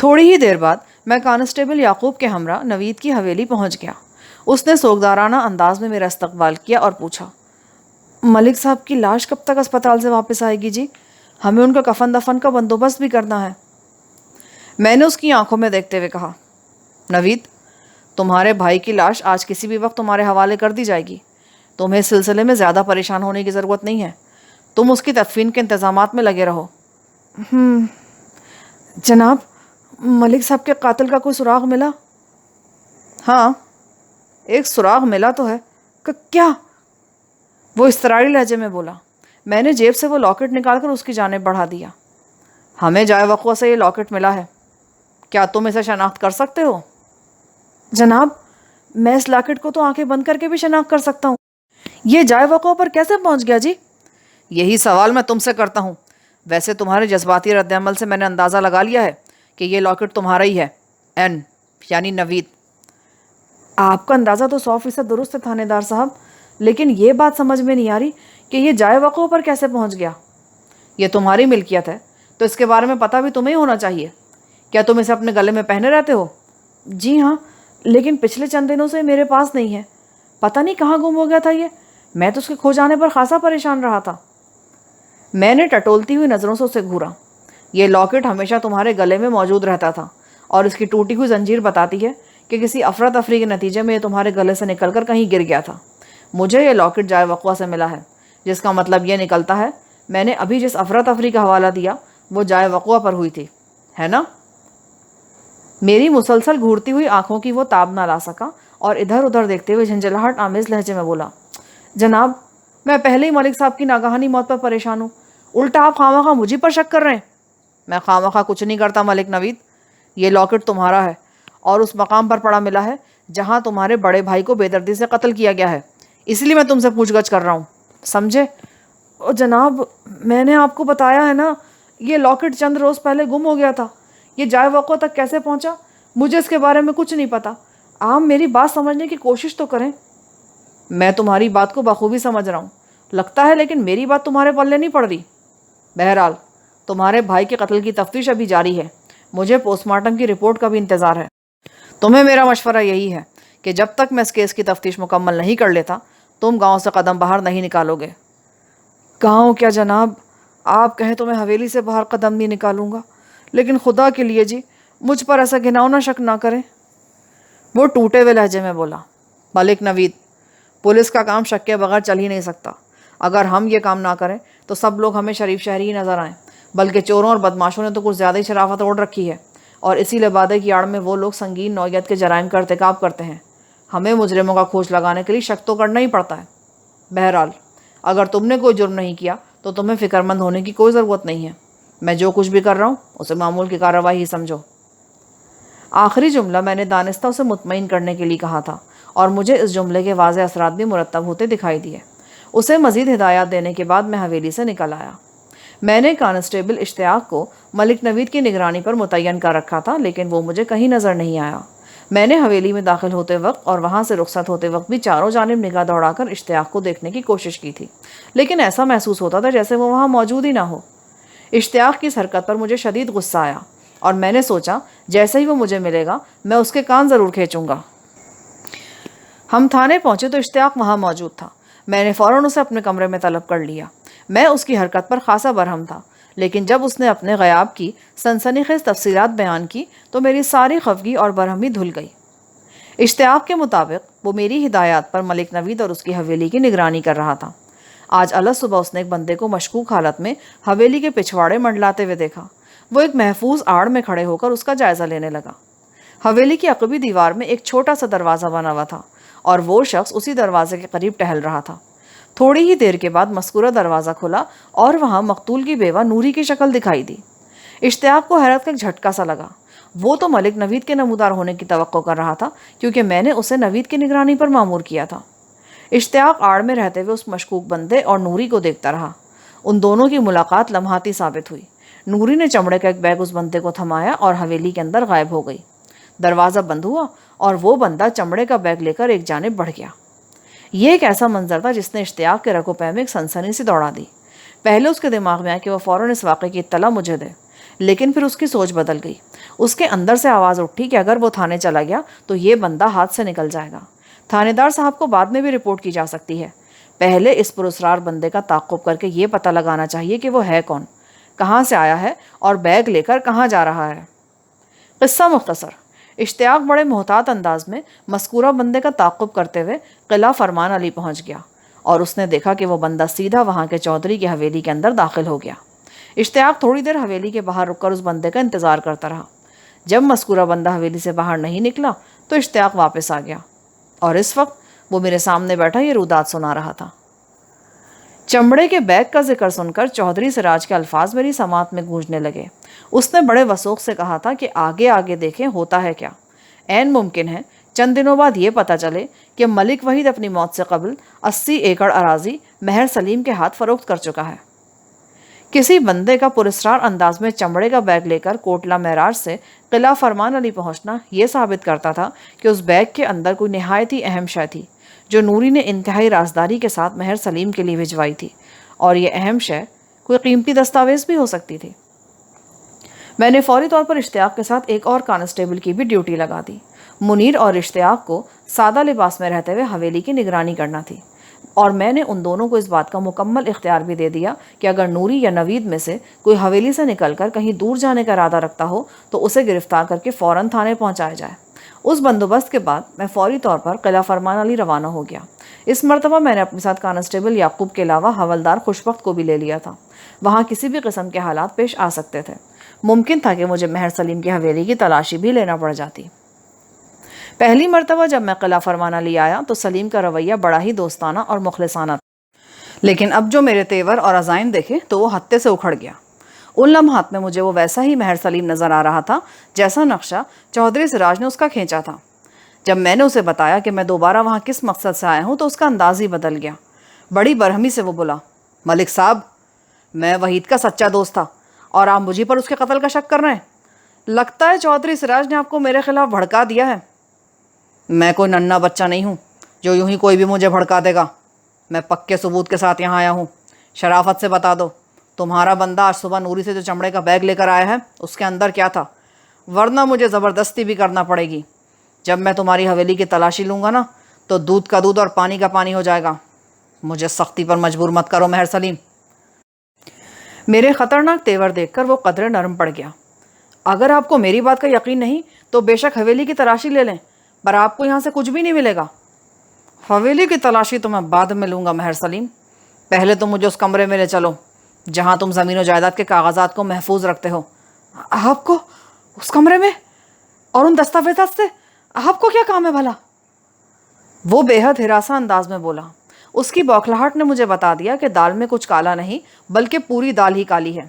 تھوڑی ہی دیر بعد میں کانسٹیبل یعقوب کے ہمراہ نوید کی حویلی پہنچ گیا۔ اس نے سوگدارانہ انداز میں میرا استقبال کیا اور پوچھا، ملک صاحب کی لاش کب تک اسپتال سے واپس آئے گی جی؟ ہمیں ان کا کفن دفن کا بندوبست بھی کرنا ہے۔ میں نے اس کی آنکھوں میں دیکھتے ہوئے کہا، نوید، تمہارے بھائی کی لاش آج کسی بھی وقت تمہارے حوالے کر دی جائے گی۔ تمہیں اس سلسلے میں زیادہ پریشان ہونے کی ضرورت نہیں ہے۔ تم اس کی تدفین کے انتظامات میں لگے رہو۔ جناب، ملک صاحب کے قاتل کا کوئی سراغ ملا؟ ہاں، ایک سراغ ملا تو ہے۔ کیا؟ وہ اضطراری لہجے میں بولا۔ میں نے جیب سے وہ لاکٹ نکال کر اس کی جانب بڑھا دیا۔ ہمیں جائے وقوع سے یہ لاکٹ ملا ہے۔ کیا تم اسے شناخت کر سکتے ہو؟ جناب، میں اس لاکٹ کو تو آنکھیں بند کر کے بھی شناخت کر سکتا ہوں۔ یہ جائے وقوع پر کیسے پہنچ گیا جی؟ یہی سوال میں تم سے کرتا ہوں۔ ویسے تمہارے جذباتی رد عمل سے میں نے اندازہ لگا لیا ہے کہ یہ لاکٹ تمہارا ہی ہے، یعنی نوید۔ آپ کا اندازہ تو 100% درست ہے تھانے دار صاحب، لیکن یہ بات سمجھ میں نہیں آ رہی کہ یہ جائے وقوع پر کیسے پہنچ گیا۔ یہ تمہاری ملکیت ہے تو اس کے بارے میں پتہ بھی تمہیں ہونا چاہیے۔ کیا تم اسے اپنے گلے میں پہنے رہتے ہو؟ جی ہاں، لیکن پچھلے چند دنوں سے میرے پاس نہیں ہے۔ پتہ نہیں کہاں گم ہو گیا تھا یہ۔ میں تو اس کے کھو جانے پر خاصا پریشان رہا تھا۔ میں نے ٹٹولتی ہوئی نظروں سے اسے گھورا۔ یہ لاکٹ ہمیشہ تمہارے گلے میں موجود رہتا تھا اور اس کی ٹوٹی ہوئی زنجیر بتاتی ہے کہ کسی افراتفری کے نتیجے میں یہ تمہارے گلے سے نکل کر کہیں گر گیا تھا۔ مجھے یہ لاکٹ جائے وقوع سے ملا ہے، جس کا مطلب یہ نکلتا ہے میں نے ابھی جس افراتفری کا حوالہ دیا وہ جائے وقوع پر ہوئی تھی، ہے نا؟ میری مسلسل گھورتی ہوئی آنکھوں کی وہ تاب نہ لا سکا اور ادھر ادھر دیکھتے ہوئے جھنجھلاہٹ آمیز لہجے میں بولا، جناب، میں پہلے ہی ملک صاحب کی ناگہانی موت پر پریشان ہوں، الٹا آپ خواہ مجھے پر شک کر رہے ہیں۔ میں خواہ کچھ نہیں کرتا ملک نوید۔ یہ لاکٹ تمہارا ہے اور اس مقام پر پڑا ملا ہے جہاں تمہارے بڑے بھائی کو بے دردی سے قتل کیا گیا ہے، اس لیے میں تم سے پوچھ گچھ کر رہا ہوں، سمجھے؟ جناب، میں نے آپ کو بتایا ہے نا، یہ لاکٹ چند روز پہلے گم ہو گیا تھا۔ یہ جائے وقوع تک کیسے پہنچا مجھے اس کے بارے میں کچھ نہیں پتا۔ آپ میری بات سمجھنے کی کوشش تو کریں۔ میں تمہاری بات کو بخوبی سمجھ رہا ہوں، لگتا ہے لیکن میری بات تمہارے پلے نہیں پڑ رہی۔ بہرحال تمہارے بھائی کے قتل کی تفتیش ابھی جاری ہے، مجھے پوسٹ مارٹم کی رپورٹ کا بھی انتظار ہے۔ تمہیں میرا مشورہ یہی ہے کہ جب تک میں اس کیس کی تفتیش مکمل نہیں کر لیتا تم گاؤں سے قدم باہر نہیں نکالو گے۔ گاؤں کیا جناب، آپ کہیں تو میں حویلی سے باہر قدم نہیں نکالوں گا، لیکن خدا کے لیے جی مجھ پر ایسا گھناؤنا شک نہ کریں۔ وہ ٹوٹے ہوئے لہجے میں بولا، ملک نوید، پولیس کا کام شک کے بغیر چل ہی نہیں سکتا۔ اگر ہم یہ کام نہ کریں تو سب لوگ ہمیں شریف شہری ہی نظر آئیں، بلکہ چوروں اور بدماشوں نے تو کچھ زیادہ ہی شرافت اوڑھ رکھی ہے، اور اسی لبادے کی آڑ میں وہ لوگ سنگین نوعیت کے جرائم کا ارتکاب کرتے ہیں۔ ہمیں مجرموں کا کھوج لگانے کے لیے شک تو کرنا ہی پڑتا ہے۔ بہرحال اگر تم نے کوئی جرم نہیں کیا تو تمہیں فکر مند ہونے کی کوئی ضرورت نہیں ہے۔ میں جو کچھ بھی کر رہا ہوں اسے معمول کی کارروائی ہی سمجھو۔ آخری جملہ میں نے دانستہ اسے مطمئن کرنے کے لیے کہا تھا، اور مجھے اس جملے کے واضح اثرات بھی مرتب ہوتے دکھائی دیے۔ اسے مزید ہدایات دینے کے بعد میں حویلی سے نکل آیا۔ میں نے کانسٹیبل اشتیاق کو ملک نوید کی نگرانی پر متعین کر رکھا تھا، لیکن وہ مجھے کہیں نظر نہیں آیا۔ میں نے حویلی میں داخل ہوتے وقت اور وہاں سے رخصت ہوتے وقت بھی چاروں جانب نگاہ دوڑا کر اشتیاق کو دیکھنے کی کوشش کی تھی، لیکن ایسا محسوس ہوتا تھا جیسے وہ وہاں موجود ہی نہ ہو۔ اشتیاق کی اس حرکت پر مجھے شدید غصہ آیا، اور میں نے سوچا جیسے ہی وہ مجھے ملے گا میں اس کے کان ضرور کھینچوں گا۔ ہم تھانے پہنچے تو اشتیاق وہاں موجود تھا۔ میں نے فوراً اسے اپنے کمرے میں طلب کر لیا۔ میں اس کی حرکت پر خاصا برہم تھا، لیکن جب اس نے اپنے غیاب کی سنسنی خیز تفصیلات بیان کی تو میری ساری خفگی اور برہمی دھل گئی۔ اشتیاق کے مطابق وہ میری ہدایات پر ملک نوید اور اس کی حویلی کی نگرانی کر رہا تھا۔ آج الگ صبح اس نے ایک بندے کو مشکوک حالت میں حویلی کے پچھواڑے منڈلاتے ہوئے دیکھا۔ وہ ایک محفوظ آڑ میں کھڑے ہو کر اس کا جائزہ لینے لگا۔ حویلی کی عقبی دیوار میں ایک چھوٹا سا دروازہ بنا ہوا تھا، اور وہ شخص اسی دروازے کے قریب ٹہل رہا تھا۔ تھوڑی ہی دیر کے بعد مذکورہ دروازہ کھلا اور وہاں مقتول کی بیوہ نوری کی شکل دکھائی دی۔ اشتیاق کو حیرت کا ایک جھٹکا سا لگا۔ وہ تو ملک نوید کے نمودار ہونے کی توقع کر رہا تھا، کیونکہ میں نے اسے نوید کی نگرانی پر مامور کیا تھا۔ اشتیاق آڑ میں رہتے ہوئے اس مشکوک بندے اور نوری کو دیکھتا رہا۔ ان دونوں کی ملاقات لمحاتی ثابت ہوئی۔ نوری نے چمڑے کا ایک بیگ اس بندے کو تھمایا اور حویلی کے اندر غائب ہو گئی۔ دروازہ بند ہوا اور وہ بندہ چمڑے کا بیگ لے کر ایک جانب بڑھ گیا۔ یہ ایک ایسا منظر تھا جس نے اشتیاق کے رگ و پے میں ایک سنسنی سی دوڑا دی۔ پہلے اس کے دماغ میں آیا کہ وہ فوراً اس واقعے کی اطلاع مجھے دے، لیکن پھر اس کی سوچ بدل گئی۔ اس کے اندر سے آواز اٹھی کہ اگر وہ تھانے چلا گیا تو یہ بندہ ہاتھ سے نکل جائے گا۔ تھانے دار صاحب کو بعد میں بھی رپورٹ کی جا سکتی ہے، پہلے اس پراسرار بندے کا تعاقب کر کے یہ پتہ لگانا چاہیے کہ وہ ہے کون، کہاں سے آیا ہے اور بیگ لے کر کہاں جا رہا ہے۔ قصہ مختصر، اشتیاق بڑے محتاط انداز میں مذکورہ بندے کا تعاقب کرتے ہوئے قلعہ فرمان علی پہنچ گیا اور اس نے دیکھا کہ وہ بندہ سیدھا وہاں کے چودھری کی حویلی کے اندر داخل ہو گیا۔ اشتیاق تھوڑی دیر حویلی کے باہر رک کر اس بندے کا انتظار کرتا رہا۔ جب مذکورہ بندہ حویلی سے باہر نہیں نکلا تو اشتیاق واپس آ گیا، اور اس وقت وہ میرے سامنے بیٹھا یہ روداد سنا رہا تھا۔ چمڑے کے بیگ کا ذکر سن کر چودھری سراج کے الفاظ میری سماعت میں گونجنے لگے۔ اس نے بڑے وثوق سے کہا تھا کہ آگے آگے دیکھیں ہوتا ہے کیا۔ عین ممکن ہے چند دنوں بعد یہ پتہ چلے کہ ملک وحید اپنی موت سے قبل 80 ایکڑ اراضی مہر سلیم کے ہاتھ فروخت کر چکا ہے۔ کسی بندے کا پراسرار انداز میں چمڑے کا بیگ لے کر کوٹلہ معراج سے قلعہ فرمان علی پہنچنا یہ ثابت کرتا تھا کہ اس بیگ کے اندر کوئی نہایت ہی اہم شے تھی جو نوری نے انتہائی رازداری کے ساتھ مہر سلیم کے لیے بھجوائی تھی، اور یہ اہم شے کوئی قیمتی دستاویز بھی ہو سکتی تھی۔ میں نے فوری طور پر اشتیاق کے ساتھ ایک اور کانسٹیبل کی بھی ڈیوٹی لگا دی۔ منیر اور اشتیاق کو سادہ لباس میں رہتے ہوئے حویلی کی نگرانی کرنا تھی، اور میں نے ان دونوں کو اس بات کا مکمل اختیار بھی دے دیا کہ اگر نوری یا نوید میں سے کوئی حویلی سے نکل کر کہیں دور جانے کا ارادہ رکھتا ہو تو اسے گرفتار کر کے فوراً تھانے پہنچایا جائے۔ اس بندوبست کے بعد میں فوری طور پر قلعہ فرمان علی روانہ ہو گیا۔ اس مرتبہ میں نے اپنے ساتھ کانسٹیبل یعقوب کے علاوہ حوالدار خوشبخت کو بھی لے لیا تھا۔ وہاں کسی بھی قسم کے حالات پیش آ سکتے تھے، ممکن تھا کہ مجھے مہر سلیم کی حویلی کی تلاشی بھی لینا پڑ جاتی۔ پہلی مرتبہ جب میں قلعہ فرمان علی آیا تو سلیم کا رویہ بڑا ہی دوستانہ اور مخلصانہ تھا، لیکن اب جو میرے تیور اور عزائم دیکھے تو وہ ہتے سے اکھڑ گیا۔ ان لمحات میں مجھے وہ ویسا ہی مہر سلیم نظر آ رہا تھا جیسا نقشہ چودھری سراج نے اس کا کھینچا تھا۔ جب میں نے اسے بتایا کہ میں دوبارہ وہاں کس مقصد سے آیا ہوں تو اس کا انداز ہی بدل گیا۔ بڑی برہمی سے وہ بولا، ملک صاحب، میں وحید کا سچا دوست تھا اور آپ مجھے پر اس کے قتل کا شک کر رہے ہیں؟ لگتا ہے چودھری سراج نے آپ کو میرے خلاف بھڑکا دیا ہے۔ میں کوئی ننھا بچہ نہیں ہوں جو یوں ہی کوئی بھی مجھے بھڑکا دے گا۔ میں پکے ثبوت کے ساتھ یہاں آیا ہوں۔ شرافت سے بتا دو، تمہارا بندہ آج صبح نوری سے جو چمڑے کا بیگ لے کر آیا ہے اس کے اندر کیا تھا، ورنہ مجھے زبردستی بھی کرنا پڑے گی۔ جب میں تمہاری حویلی کی تلاشی لوں گا نا تو دودھ کا دودھ اور پانی کا پانی ہو جائے گا۔ مجھے سختی پر مجبور مت کرو مہر سلیم۔ میرے خطرناک تیور دیکھ کر وہ قدرے نرم پڑ گیا۔ اگر آپ کو میری بات کا یقین نہیں تو بے شک حویلی کی تلاشی لے لیں، پر آپ کو یہاں سے کچھ بھی نہیں ملے گا۔ حویلی کی تلاشی تو میں بعد میں لوں گا مہر سلیم، پہلے تو مجھے اس کمرے میں لے چلو جہاں تم زمین و جائیداد کے کاغذات کو محفوظ رکھتے ہو۔ آپ کو اس کمرے میں اور ان دستاویزات سے آپ کو کیا کام ہے بھلا؟ وہ بے حد ہراساں انداز میں بولا۔ اس کی بوکھلاہٹ نے مجھے بتا دیا کہ دال میں کچھ کالا نہیں بلکہ پوری دال ہی کالی ہے۔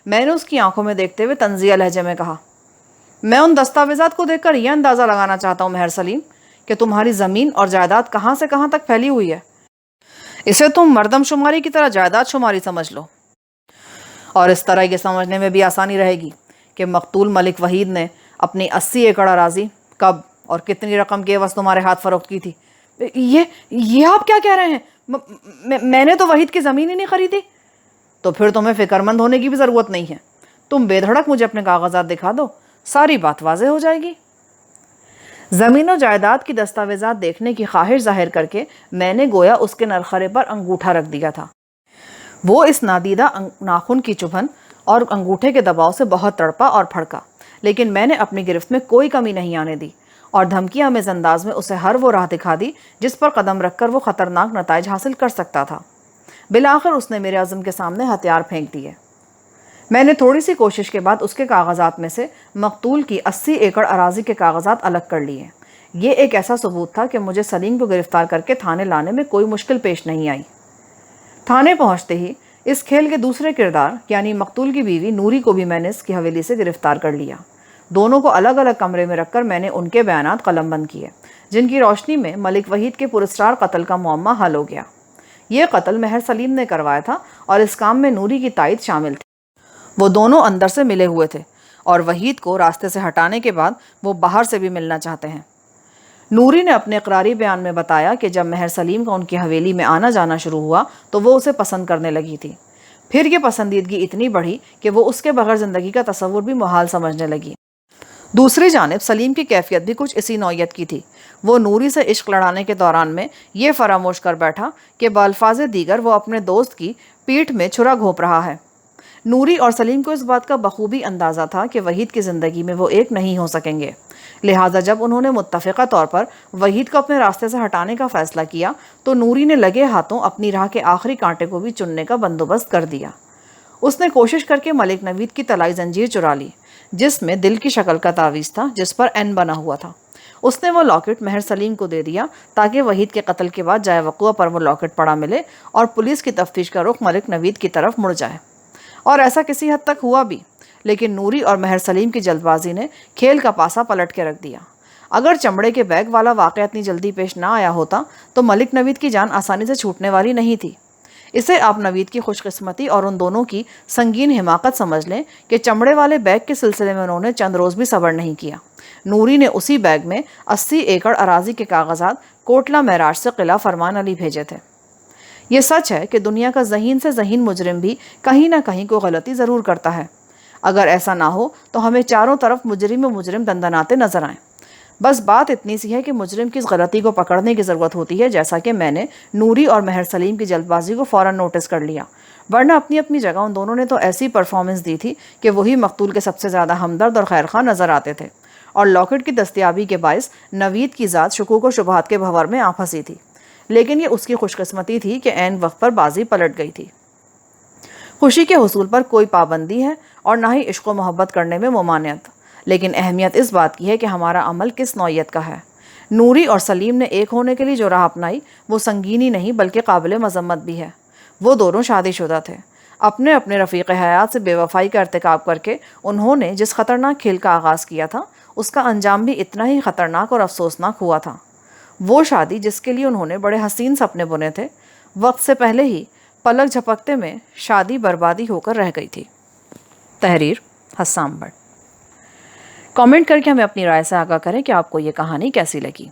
میں نے اس کی آنکھوں میں دیکھتے ہوئے طنزیہ لہجے میں کہا، میں ان دستاویزات کو دیکھ کر یہ اندازہ لگانا چاہتا ہوں مہر سلیم کہ تمہاری زمین اور جائیداد کہاں سے کہاں تک پھیلی ہوئی ہے۔ اسے تم مردم شماری کی طرح جائیداد شماری سمجھ لو، اور اس طرح یہ سمجھنے میں بھی آسانی رہے گی کہ مقتول ملک وحید نے اپنی 80 ایکڑ اراضی کب اور کتنی رقم کے عوض تمہارے ہاتھ فروخت کی تھی۔ یہ آپ کیا کہہ رہے ہیں؟ میں نے تو وحید کی زمین ہی نہیں خریدی۔ تو پھر تمہیں فکر مند ہونے کی بھی ضرورت نہیں ہے، تم بے دھڑک مجھے اپنے کاغذات دکھا دو، ساری بات واضح ہو جائے گی۔ زمین و جائیداد کی دستاویزات دیکھنے کی خواہش ظاہر کر کے میں نے گویا اس کے نرخرے پر انگوٹھا رکھ دیا تھا۔ وہ اس نادیدہ ناخن کی چبھن اور انگوٹھے کے دباؤ سے بہت تڑپا اور پھڑکا، لیکن میں نے اپنی گرفت میں کوئی کمی نہیں آنے دی اور دھمکیاں آمیز انداز میں اسے ہر وہ راہ دکھا دی جس پر قدم رکھ کر وہ خطرناک نتائج حاصل کر سکتا تھا۔ بالآخر اس نے میرے عزم کے سامنے ہتھیار پھینک دیے۔ میں نے تھوڑی سی کوشش کے بعد اس کے کاغذات میں سے مقتول کی 80 ایکڑ اراضی کے کاغذات الگ کر لیے۔ یہ ایک ایسا ثبوت تھا کہ مجھے سلیم کو گرفتار کر کے تھانے لانے میں کوئی مشکل پیش نہیں آئی۔ تھانے پہنچتے ہی اس کھیل کے دوسرے کردار یعنی مقتول کی بیوی نوری کو بھی میں نے اس کی حویلی سے گرفتار کر لیا۔ دونوں کو الگ الگ کمرے میں رکھ کر میں نے ان کے بیانات قلم بند کیے، جن کی روشنی میں ملک وحید کے پراسرار قتل کا معمہ حل ہو گیا۔ یہ قتل مہر سلیم نے کروایا تھا اور اس کام میں نوری کی تائید شامل تھی۔ وہ دونوں اندر سے ملے ہوئے تھے اور وحید کو راستے سے ہٹانے کے بعد وہ باہر سے بھی ملنا چاہتے ہیں۔ نوری نے اپنے اقراری بیان میں بتایا کہ جب مہر سلیم کا ان کی حویلی میں آنا جانا شروع ہوا تو وہ اسے پسند کرنے لگی تھی۔ پھر یہ پسندیدگی اتنی بڑھی کہ وہ اس کے بغیر زندگی کا تصور بھی محال سمجھنے لگی۔ دوسری جانب سلیم کی کیفیت بھی کچھ اسی نوعیت کی تھی۔ وہ نوری سے عشق لڑانے کے دوران میں یہ فراموش کر بیٹھا کہ بالفاظ دیگر وہ اپنے دوست کی پیٹھ میں چھرا گھونپ رہا ہے۔ نوری اور سلیم کو اس بات کا بخوبی اندازہ تھا کہ وحید کی زندگی میں وہ ایک نہیں ہو سکیں گے، لہٰذا جب انہوں نے متفقہ طور پر وحید کو اپنے راستے سے ہٹانے کا فیصلہ کیا تو نوری نے لگے ہاتھوں اپنی راہ کے آخری کانٹے کو بھی چننے کا بندوبست کر دیا۔ اس نے کوشش کر کے ملک نوید کی طلائی زنجیر چرا لی، جس میں دل کی شکل کا تعویذ تھا جس پر این بنا ہوا تھا۔ اس نے وہ لاکٹ مہر سلیم کو دے دیا تاکہ وحید کے قتل کے بعد جائے وقوع پر وہ لاکٹ پڑا ملے اور پولیس کی تفتیش کا رخ ملک نوید کی طرف مڑ جائے۔ اور ایسا کسی حد تک ہوا بھی، لیکن نوری اور مہر سلیم کی جلد بازی نے کھیل کا پاسا پلٹ کے رکھ دیا۔ اگر چمڑے کے بیگ والا واقعہ اتنی جلدی پیش نہ آیا ہوتا تو ملک نوید کی جان آسانی سے چھوٹنے والی نہیں تھی۔ اسے آپ نوید کی خوش قسمتی اور ان دونوں کی سنگین حماقت سمجھ لیں کہ چمڑے والے بیگ کے سلسلے میں انہوں نے چند روز بھی صبر نہیں کیا۔ نوری نے اسی بیگ میں 80 ایکڑ اراضی کے کاغذات کوٹلہ معراج سے قلعہ فرمان علی بھیجے تھے۔ یہ سچ ہے کہ دنیا کا ذہین سے ذہین مجرم بھی کہیں نہ کہیں کوئی غلطی ضرور کرتا ہے۔ اگر ایسا نہ ہو تو ہمیں چاروں طرف مجرم دندناتے نظر آئیں۔ بس بات اتنی سی ہے کہ مجرم کی اس غلطی کو پکڑنے کی ضرورت ہوتی ہے، جیسا کہ میں نے نوری اور مہر سلیم کی جلد بازی کو فوراً نوٹس کر لیا، ورنہ اپنی اپنی جگہ ان دونوں نے تو ایسی پرفارمنس دی تھی کہ وہی مقتول کے سب سے زیادہ ہمدرد اور خیر خواہ نظر آتے تھے، اور لاکٹ کی دستیابی کے باعث نوید کی ذات شکوک و شبہات کے بھنور میں آ پھنسی تھی۔ لیکن یہ اس کی خوش قسمتی تھی کہ عین وقت پر بازی پلٹ گئی تھی۔ خوشی کے حصول پر کوئی پابندی ہے اور نہ ہی عشق و محبت کرنے میں ممانعت، لیکن اہمیت اس بات کی ہے کہ ہمارا عمل کس نوعیت کا ہے۔ نوری اور سلیم نے ایک ہونے کے لیے جو راہ اپنائی وہ سنگینی نہیں بلکہ قابل مذمت بھی ہے۔ وہ دونوں شادی شدہ تھے۔ اپنے اپنے رفیق حیات سے بے وفائی کا ارتکاب کر کے انہوں نے جس خطرناک کھیل کا آغاز کیا تھا اس کا انجام بھی اتنا ہی خطرناک اور افسوسناک ہوا تھا۔ وہ شادی جس کے لیے انہوں نے بڑے حسین سپنے بنے تھے، وقت سے پہلے ہی پلک جھپکتے میں شادی بربادی ہو کر رہ گئی تھی۔ تحریر حسام بٹ۔ کامنٹ کر کے ہمیں اپنی رائے سے آگاہ کریں کہ آپ کو یہ کہانی کیسی لگی۔